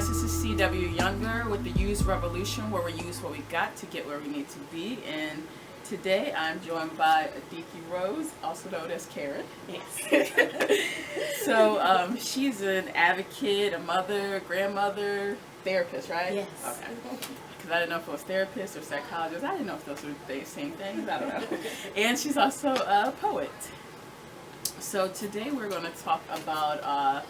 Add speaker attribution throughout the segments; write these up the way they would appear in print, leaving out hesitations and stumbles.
Speaker 1: guys, this is CW Younger with the Yuz Revolution, where we use what we got to get where we need to be. And today I'm joined by Adeke Rose, also known as Karen.
Speaker 2: Yes.
Speaker 1: So she's an advocate, a mother, grandmother, therapist, right?
Speaker 2: Yes.
Speaker 1: Okay. Because I didn't know if it was therapist or psychologist. I didn't know if those were the same things. I don't know. And she's also a poet. So today we're going to talk about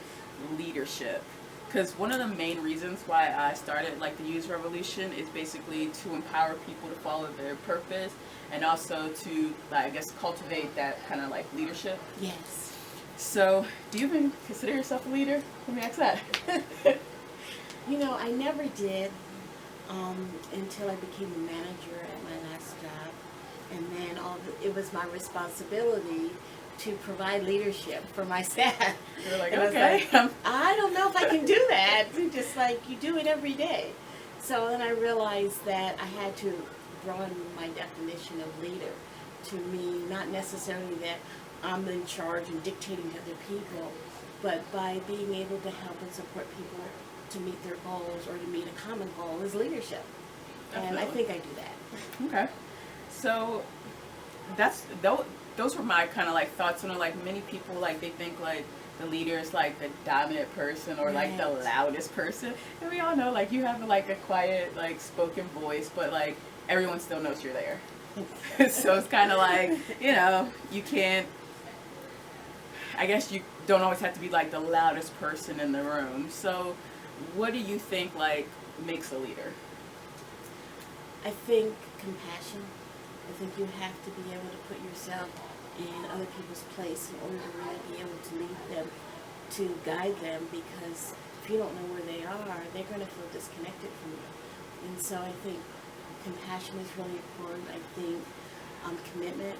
Speaker 1: leadership. Because one of the main reasons why I started like the Yuz Revolution is basically to empower people to follow their purpose and also to, I guess, cultivate that kind of like leadership.
Speaker 2: Yes.
Speaker 1: So, do you even consider yourself a leader? Let me ask that.
Speaker 2: You know, I never did until I became a manager at my last job, and then it was my responsibility to provide leadership for my staff.
Speaker 1: You're like,
Speaker 2: and
Speaker 1: okay.
Speaker 2: I don't know if I can do that. Just like you do it every day. So then I realized that I had to broaden my definition of leader to mean not necessarily that I'm in charge and dictating to other people, but by being able to help and support people to meet their goals or to meet a common goal is leadership.
Speaker 1: Definitely.
Speaker 2: And I think I do that.
Speaker 1: Okay. So, those were my kind of like thoughts. Like many people, like they think like the leader is like the dominant person or like the loudest person. And we all know like you have like a quiet, like spoken voice, but like everyone still knows you're there. So it's kind of like, you know, you can't, I guess you don't always have to be like the loudest person in the room. So what do you think like makes a leader?
Speaker 2: I think compassion. I think you have to be able to put yourself in other people's place in order to really be able to lead them, to guide them, because if you don't know where they are, they're going to feel disconnected from you. And so I think compassion is really important. I think commitment,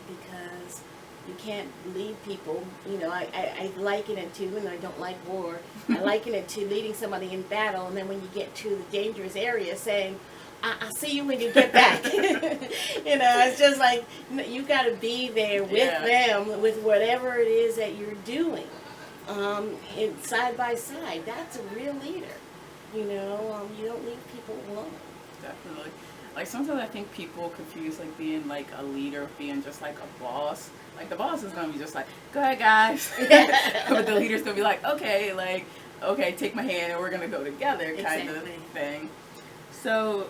Speaker 2: because you can't lead people. You know, I liken it to, and I don't like war, I liken it to leading somebody in battle, and then when you get to the dangerous area saying, I'll see you when you get back. You know, it's just like you got to be there with them, with whatever it is that you're doing, side by side. That's a real leader. You know, you don't leave people alone.
Speaker 1: Definitely. Like sometimes I think people confuse like being like a leader with being just like a boss. Like the boss is gonna be just like, go ahead guys, but the leader's gonna be like, okay, take my hand and we're gonna go together, kind of thing. So,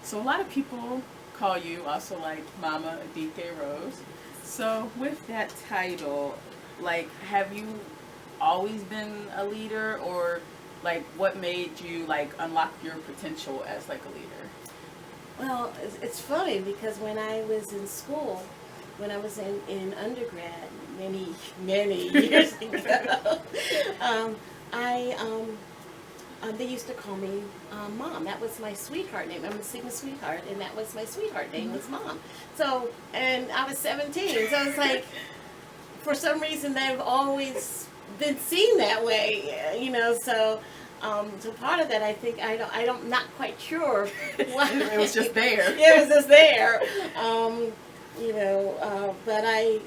Speaker 1: so a lot of people call you also like Mama Adeke Rose. So with that title, like, have you always been a leader, or like what made you like unlock your potential as like a leader?
Speaker 2: Well, it's funny because when I was in school, when I was in undergrad many years ago, they used to call me Mom. That was my sweetheart name. I'm a Sigma sweetheart, and that was my sweetheart name was Mom. So, and I was 17, so it's like, for some reason, they've always been seen that way, you know. So, so part of that, I think I'm not quite sure why.
Speaker 1: It was just there.
Speaker 2: Yeah, it was just there. You know, but I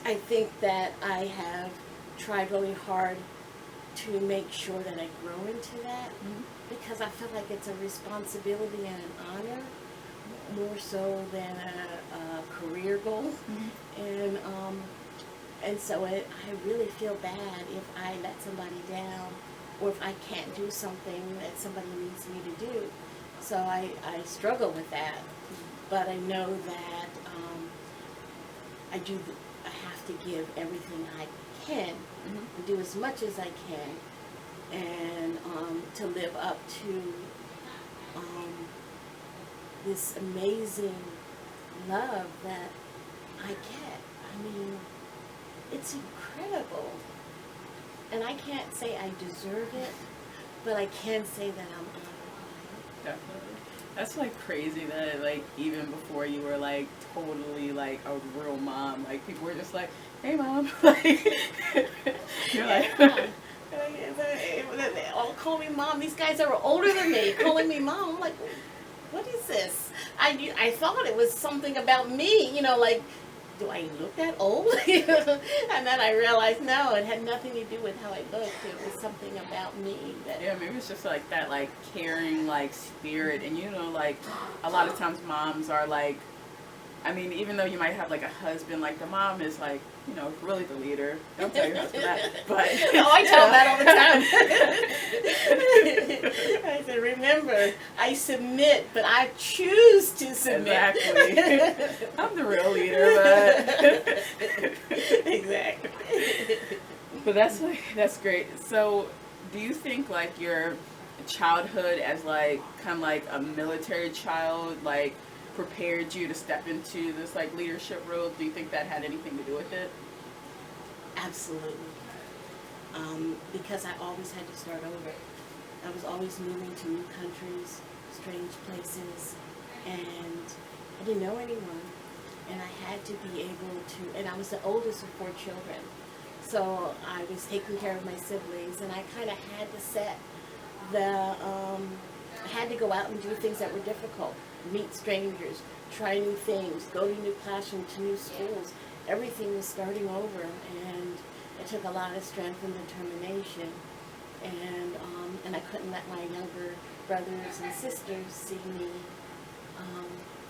Speaker 2: think that I have tried really hard to make sure that I grow into that, because I feel like it's a responsibility and an honor more so than a career goal. And so I really feel bad if I let somebody down, or if I can't do something that somebody needs me to do. So I struggle with that, but I know that I have to give everything I can, and do as much as I can, and to live up to this amazing love that I get. I mean, it's incredible, and I can't say I deserve it, but I can say that I'm honored.
Speaker 1: Definitely. That's like crazy that like even before you were like totally like a real mom, like people were just like, hey Mom, like you're like
Speaker 2: they all call me Mom. These guys are older than me calling me Mom. I'm like, what is this? I thought it was something about me, you know, like do I look that old? You know? And then I realized, no, it had nothing to do with how I looked. It was something about me that.
Speaker 1: Yeah, maybe it's just like that, like caring, like spirit, and you know, like a lot of times moms are like, I mean, even though you might have like a husband, like the mom is like, you know, really the leader. Don't tell your husband that, but
Speaker 2: oh, I tell him that all the time. I said, remember, I submit, but I choose to submit.
Speaker 1: Exactly. I'm the real leader, but
Speaker 2: exactly.
Speaker 1: but that's great. So, do you think like your childhood as like kind of like a military child, like prepared you to step into this like leadership role? Do you think that had anything to do with it?
Speaker 2: Absolutely. Because I always had to start over. I was always moving to new countries, strange places, and I didn't know anyone. And I had to be able to, and I was the oldest of 4 children. So I was taking care of my siblings, and I kind of had to set I had to go out and do things that were difficult. Meet strangers, try new things, go to new classrooms, to new schools. Everything was starting over, and it took a lot of strength and determination. And I couldn't let my younger brothers and sisters see me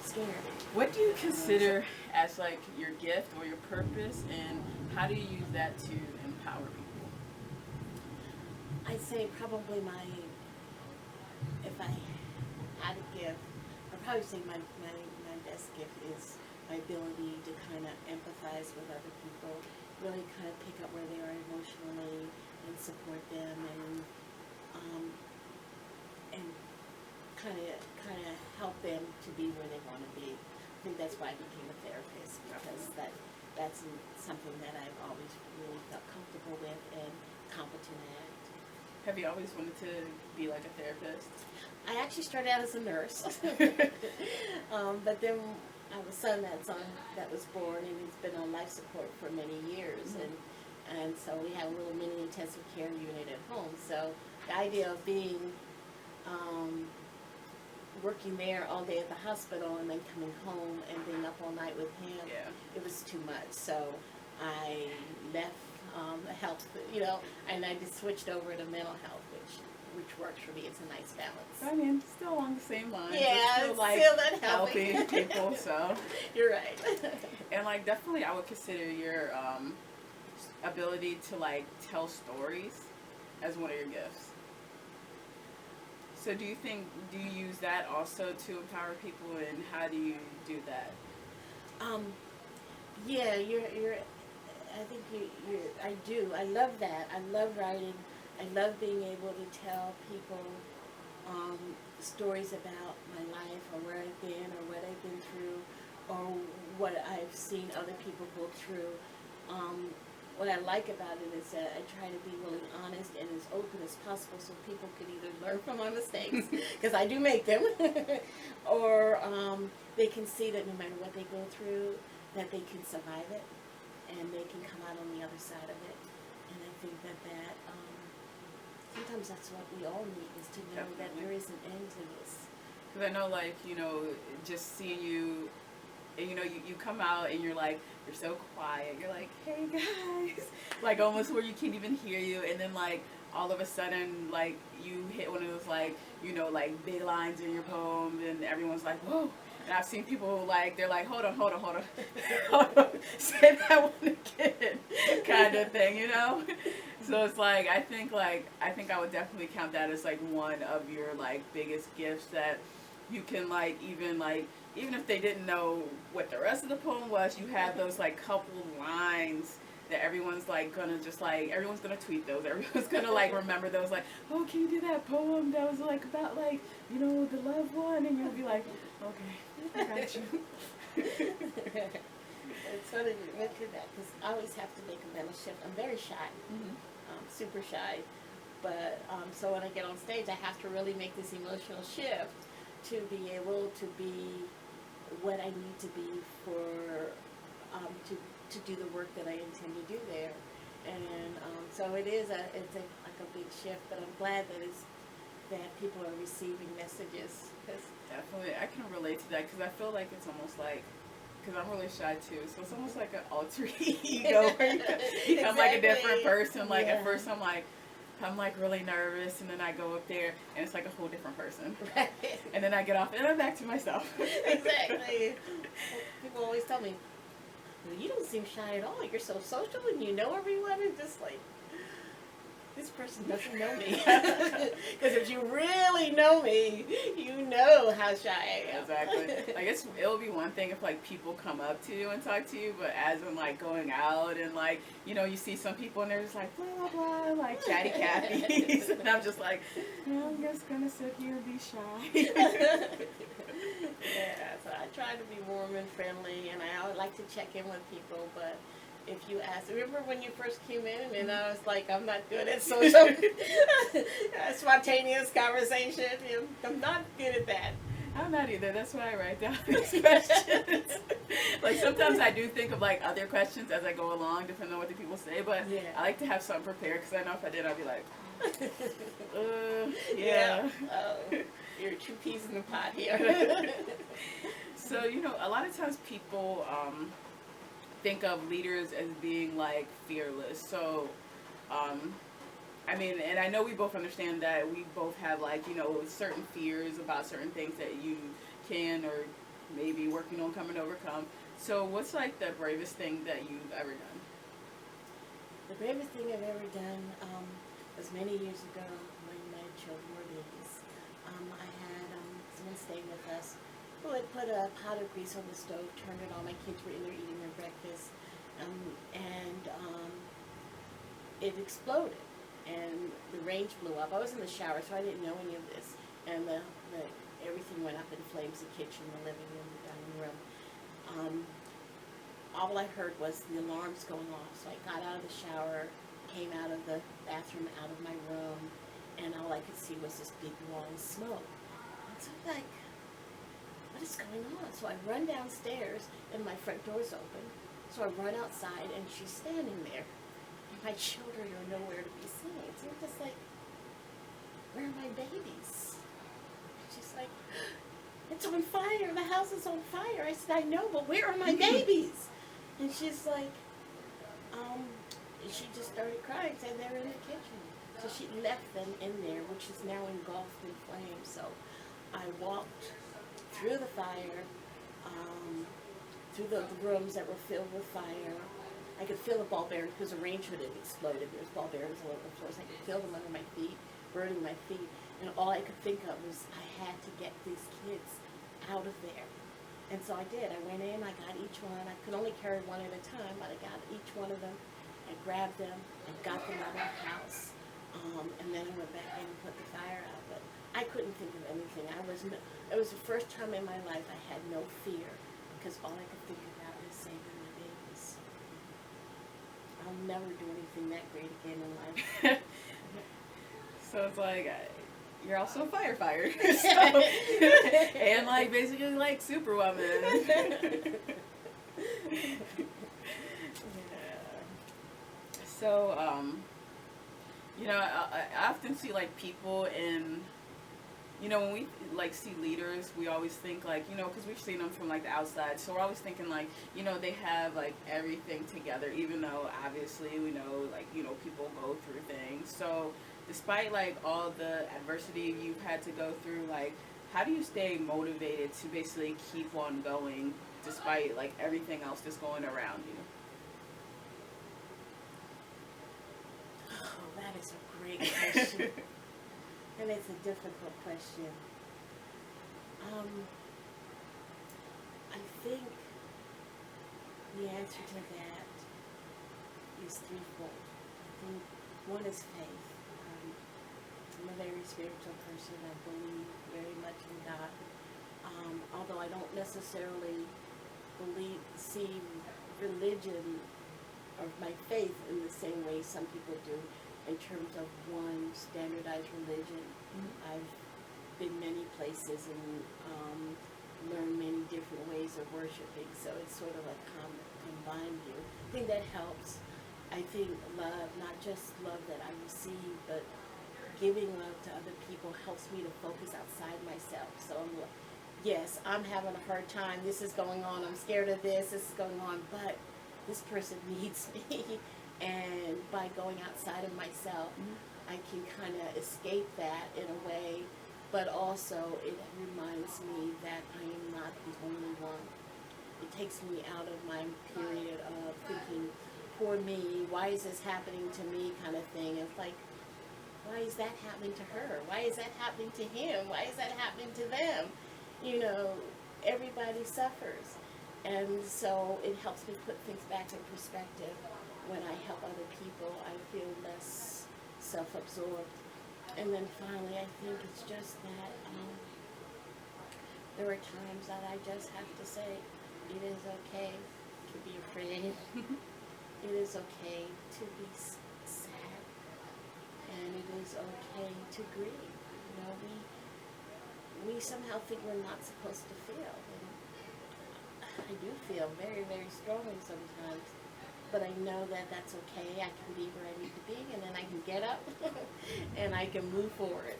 Speaker 2: scared.
Speaker 1: What do you consider as like your gift or your purpose, and how do you use that to empower people?
Speaker 2: I'd say probably if I had a gift, I'd probably say my best gift is my ability to kind of empathize with other people, really kind of pick up where they are emotionally and support them, and kind of help them to be where they want to be. I think that's why I became a therapist, because that's something that I've always really felt comfortable with and competent at.
Speaker 1: Have you always wanted to be like a therapist?
Speaker 2: I actually started out as a nurse, but then I have a son that was born, and he's been on life support for many years, and so we have a little mini intensive care unit at home. So the idea of being working there all day at the hospital and then coming home and being up all night with him, it was too much. So I left health, and I just switched over to mental health, which works for me. It's a nice balance.
Speaker 1: I mean, still along the same lines.
Speaker 2: Yeah,
Speaker 1: it's still like
Speaker 2: that
Speaker 1: helping people. So
Speaker 2: you're right.
Speaker 1: And like definitely, I would consider your ability to like tell stories as one of your gifts. So do you use that also to empower people, and how do you do that?
Speaker 2: Yeah, I think I do. I love that. I love writing. I love being able to tell people stories about my life, or where I've been, or what I've been through, or what I've seen other people go through. What I like about it is that I try to be really honest and as open as possible, so people can either learn from my mistakes, because I do make them, or they can see that no matter what they go through, that they can survive it, and they can come out on the other side of it. And I think that sometimes that's what we all need, is to know that there is an end to this.
Speaker 1: Because I know, like, just seeing you, and you come out and you're so quiet. You're like, hey guys, like almost where you can't even hear you, and then like all of a sudden, like you hit one of those like big lines in your poem, and everyone's like, whoa. And I've seen people like, they're like, hold on, say that one again, kind of thing, So it's like I think I would definitely count that as like one of your like biggest gifts, that you can even if they didn't know what the rest of the poem was, you have those like couple lines that everyone's like gonna everyone's gonna tweet those, everyone's gonna like remember those, like, oh, can you do that poem that was like about like the loved one, and you'll be like, okay, I got you.
Speaker 2: It's funny you mentioned that, because I always have to make a mental shift. I'm very shy, super shy, but so when I get on stage, I have to really make this emotional shift to be able to be what I need to be for to do the work that I intend to do there. And so it is like a big shift, but I'm glad that people are receiving messages.
Speaker 1: Definitely, I can relate to that, because I feel like it's almost like because I'm really shy too. So it's almost like an alter ego where you become like a different person. Like at first I'm like really nervous, and then I go up there and it's like a whole different person.
Speaker 2: Right.
Speaker 1: And then I get off and I'm back to myself.
Speaker 2: Exactly. People always tell me, "You don't seem shy at all. You're so social and you know everyone." And just like, this person doesn't know me. Because if you really know me, you know how shy I am.
Speaker 1: Exactly. Like it'll be one thing if like people come up to you and talk to you, but as in like going out and like, you know, you see some people and they're just like blah blah blah, like chatty Cathy's, and I'm just like, no, I'm just gonna sit here and be shy.
Speaker 2: Yeah, so I try to be warm and friendly, and I always like to check in with people, but if you ask, remember when you first came in and I was like, I'm not good at social, spontaneous conversation. I'm not good at that.
Speaker 1: I'm not either. That's why I write down these questions. Like sometimes I do think of like other questions as I go along, depending on what the people say. But
Speaker 2: Yeah.
Speaker 1: I like to have something prepared because I know if I did, I'd be like, yeah.
Speaker 2: Oh, you're two peas in the pot here.
Speaker 1: So you know, a lot of times people think of leaders as being like fearless. So, I mean, and I know we both understand that we both have like, you know, certain fears about certain things that you can or maybe working on coming to overcome. So what's like the bravest thing that you've ever done?
Speaker 2: The bravest thing I've ever done was many years ago when my children were babies. I had someone staying with us who had put a pot of grease on the stove, turned it on. My kids were in there eating their breakfast, and it exploded, and the range blew up. I was in the shower, so I didn't know any of this, and everything went up in flames, the kitchen, the living room, the dining room. All I heard was the alarms going off, so I got out of the shower, came out of the bathroom, out of my room, and all I could see was this big wall of smoke. And so I'm like, what is going on? So I run downstairs, and my front door's open. So I run outside, and she's standing there. And my children are nowhere to be seen. So I'm just like, where are my babies? And she's like, it's on fire. The house is on fire. I said, I know, but where are my babies? And she's like, she just started crying, said they're in the kitchen. So she left them in there, which is now engulfed in flames. So I walked through the fire, through the rooms that were filled with fire. I could feel the ball bearings because the range hood had exploded. There was ball bearings all over the floor. So I could feel them under my feet, burning my feet. And all I could think of was I had to get these kids out of there. And so I did. I went in, I got each one. I could only carry one at a time, but I got each one of them. I grabbed them and got them out of the house. And then I went back in and put the fire out. But I couldn't think of anything. It was the first time in my life I had no fear because all I could think about was saving my babies. I'll never do anything that great again in life.
Speaker 1: So it's like, you're also a firefighter. So, and like basically like Superwoman. So, you know, I often see like people in, you know, when we like see leaders, we always think like, you know, because we've seen them from like the outside, so we're always thinking like, you know, they have like everything together, even though obviously we know like, you know, people go through things. So despite like all the adversity you've had to go through, like how do you stay motivated to basically keep on going despite like everything else that's going around you?
Speaker 2: Oh, that is a great question. And it's a difficult question. I think the answer to that is threefold. I think one is faith. I'm a very spiritual person. I believe very much in God. Although I don't necessarily see religion or my faith in the same way some people do, in terms of one standardized religion. Mm-hmm. I've been many places and learned many different ways of worshiping, so it's sort of a combined view. I think that helps. I think love, not just love that I receive, but giving love to other people helps me to focus outside myself. So yes, I'm having a hard time, this is going on, I'm scared of this is going on, but this person needs me. And by going outside of myself, I can kind of escape that in a way, but also it reminds me that I am not the only one. It takes me out of my period of thinking, poor me, why is this happening to me kind of thing. It's like, why is that happening to her? Why is that happening to him? Why is that happening to them? You know, everybody suffers. And so it helps me put things back in perspective. When I help other people, I feel less self-absorbed. And then finally, I think it's just that there are times that I just have to say, it is okay to be afraid. It is okay to be sad. And it is okay to grieve. You know, we somehow think we're not supposed to feel. And I do feel very, very strongly sometimes. But I know that that's okay. I can be where I need to be, and then I can get up and I can move forward.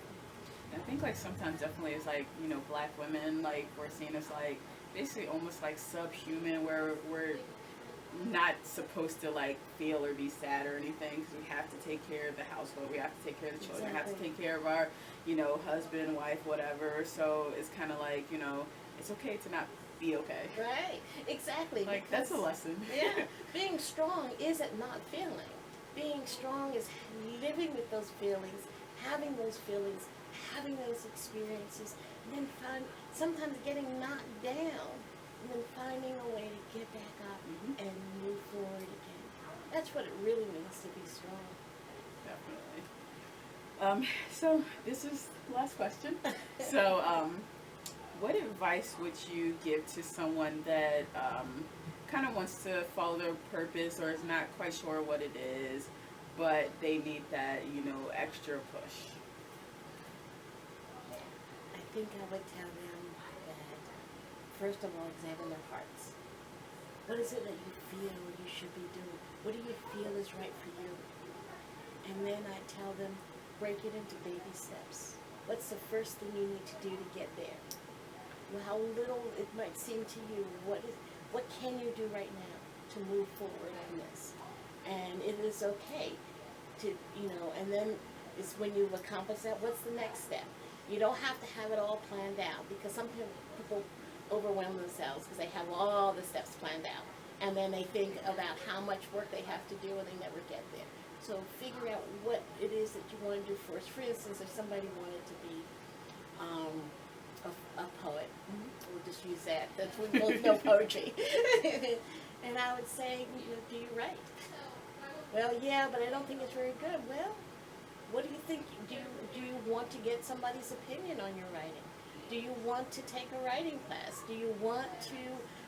Speaker 1: I think like sometimes definitely it's like, you know, black women, like we're seen as like basically almost like subhuman, where we're not supposed to like feel or be sad or anything, because we have to take care of the household, we have to take care of the children, we have to take care of our, you know, husband, wife, whatever. So it's kind of like, you know, it's okay to not be okay.
Speaker 2: Right, exactly.
Speaker 1: Like that's a lesson.
Speaker 2: Yeah, being strong isn't not feeling. Being strong is living with those feelings, having those experiences, and then sometimes getting knocked down, and then finding a way to get back up and move forward again. That's what it really means to be strong.
Speaker 1: Definitely. So this is the last question. So, what advice would you give to someone that kind of wants to follow their purpose or is not quite sure what it is, but they need that, you know, extra push?
Speaker 2: I think I would tell them that, first of all, examine their hearts. What is it that you feel you should be doing? What do you feel is right for you? And then I tell them, break it into baby steps. What's the first thing you need to do to get there? How little it might seem to you, what can you do right now to move forward on this? And it is okay to, you know, and then it's when you've accomplished that, what's the next step? You don't have to have it all planned out, because some people overwhelm themselves because they have all the steps planned out. And then they think about how much work they have to do and they never get there. So figure out what it is that you want to do first. For instance, if somebody wanted to be a poet, we'll just use that. That's we both know poetry. And I would say, you know, do you write? Well, yeah, but I don't think it's very good. Well, what do you think? Do you want to get somebody's opinion on your writing? Do you want to take a writing class? Do you want to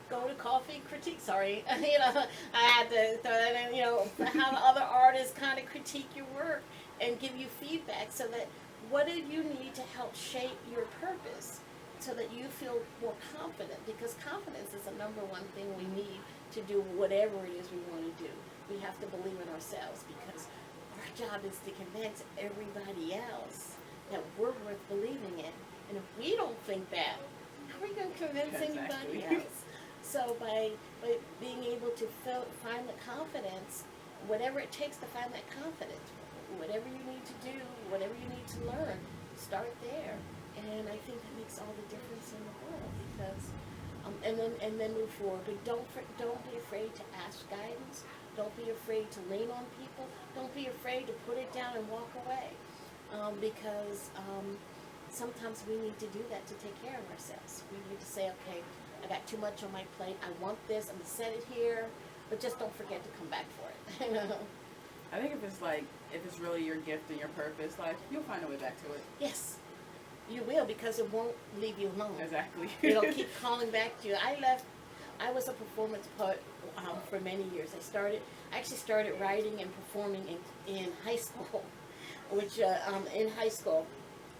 Speaker 2: go to coffee critique? Sorry, you know, I had to throw that in. You know, have other artists kind of critique your work and give you feedback, so that what do you need to help shape your purpose, so that you feel more confident? Because confidence is the number one thing we need to do whatever it is we want to do. We have to believe in ourselves, because our job is to convince everybody else that we're worth believing in. And if we don't think that, how are we going to convince anybody else? So by being able to find the confidence, whatever it takes to find that confidence, whatever you need to do, whatever you need to learn, start there. And I think that makes all the difference in the world, because and then move forward. But don't be afraid to ask guidance. Don't be afraid to lean on people. Don't be afraid to put it down and walk away, because sometimes we need to do that to take care of ourselves. We need to say, okay, I got too much on my plate. I want this. I'm gonna set it here, but just don't forget to come back for it. You know?
Speaker 1: I think if it's really your gift and your purpose, like you'll find a way back to it.
Speaker 2: Yes. You will, because it won't leave you alone.
Speaker 1: Exactly.
Speaker 2: It'll keep calling back to you. I was a performance poet for many years. I actually started writing and performing in high school, which in high school,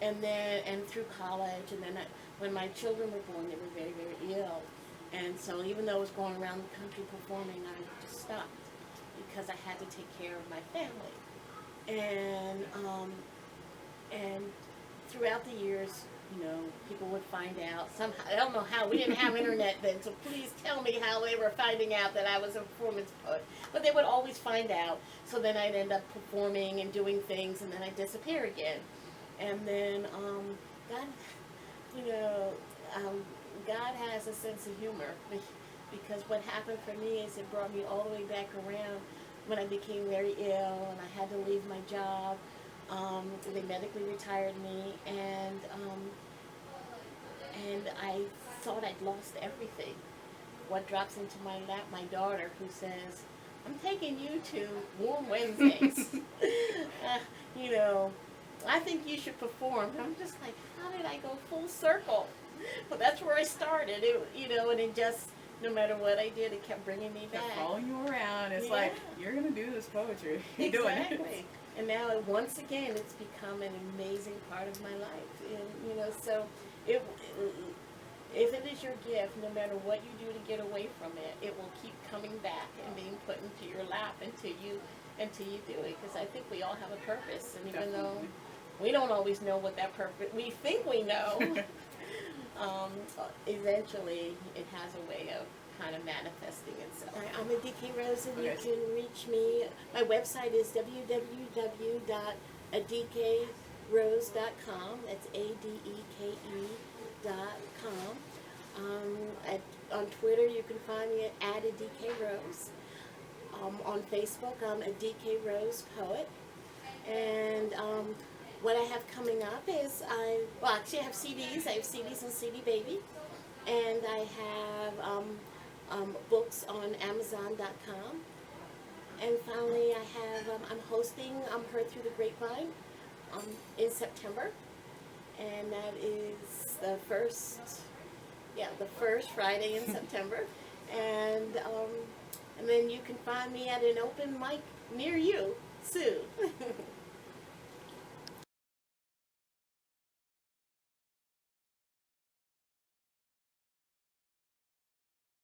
Speaker 2: and through college, and then when my children were born, they were very, very ill, and so even though I was going around the country performing, I just stopped because I had to take care of my family, and throughout the years, people would find out somehow. I don't know how. We didn't have internet then, so please tell me how they were finding out that I was a performance poet. But they would always find out. So then I'd end up performing and doing things, and then I'd disappear again. And then God, God has a sense of humor, because what happened for me is it brought me all the way back around when I became very ill and I had to leave my job. They medically retired me, and I thought I'd lost everything. What drops into my lap? My daughter, who says, "I'm taking you to Warm Wednesdays. I think you should perform." And I'm just like, how did I go full circle? Well, that's where I started. And it just, no matter what I did, it kept bringing me back.
Speaker 1: Kept following you around. It's like, you're gonna do this poetry. You're doing it.
Speaker 2: Exactly. And now, once again, it's become an amazing part of my life. And so if it is your gift, no matter what you do to get away from it, it will keep coming back and being put into your lap until you do it. Because I think we all have a purpose, and even though we don't always know what that purpose, we think we know. Eventually, it has a way of kind of manifesting itself. I'm Adeke Rose, and you can reach me. My website is www.adekerose.com. That's ADEKE.com. On Twitter, you can find me at Adeke Rose. On Facebook, I'm Adeke Rose Poet. And what I have coming up is I have CDs. I have CDs on CD Baby. And I have books on Amazon.com. And finally, I have, I'm hosting Heard Through the Grapevine in September. And that is the first Friday in September. And then you can find me at an open mic near you soon.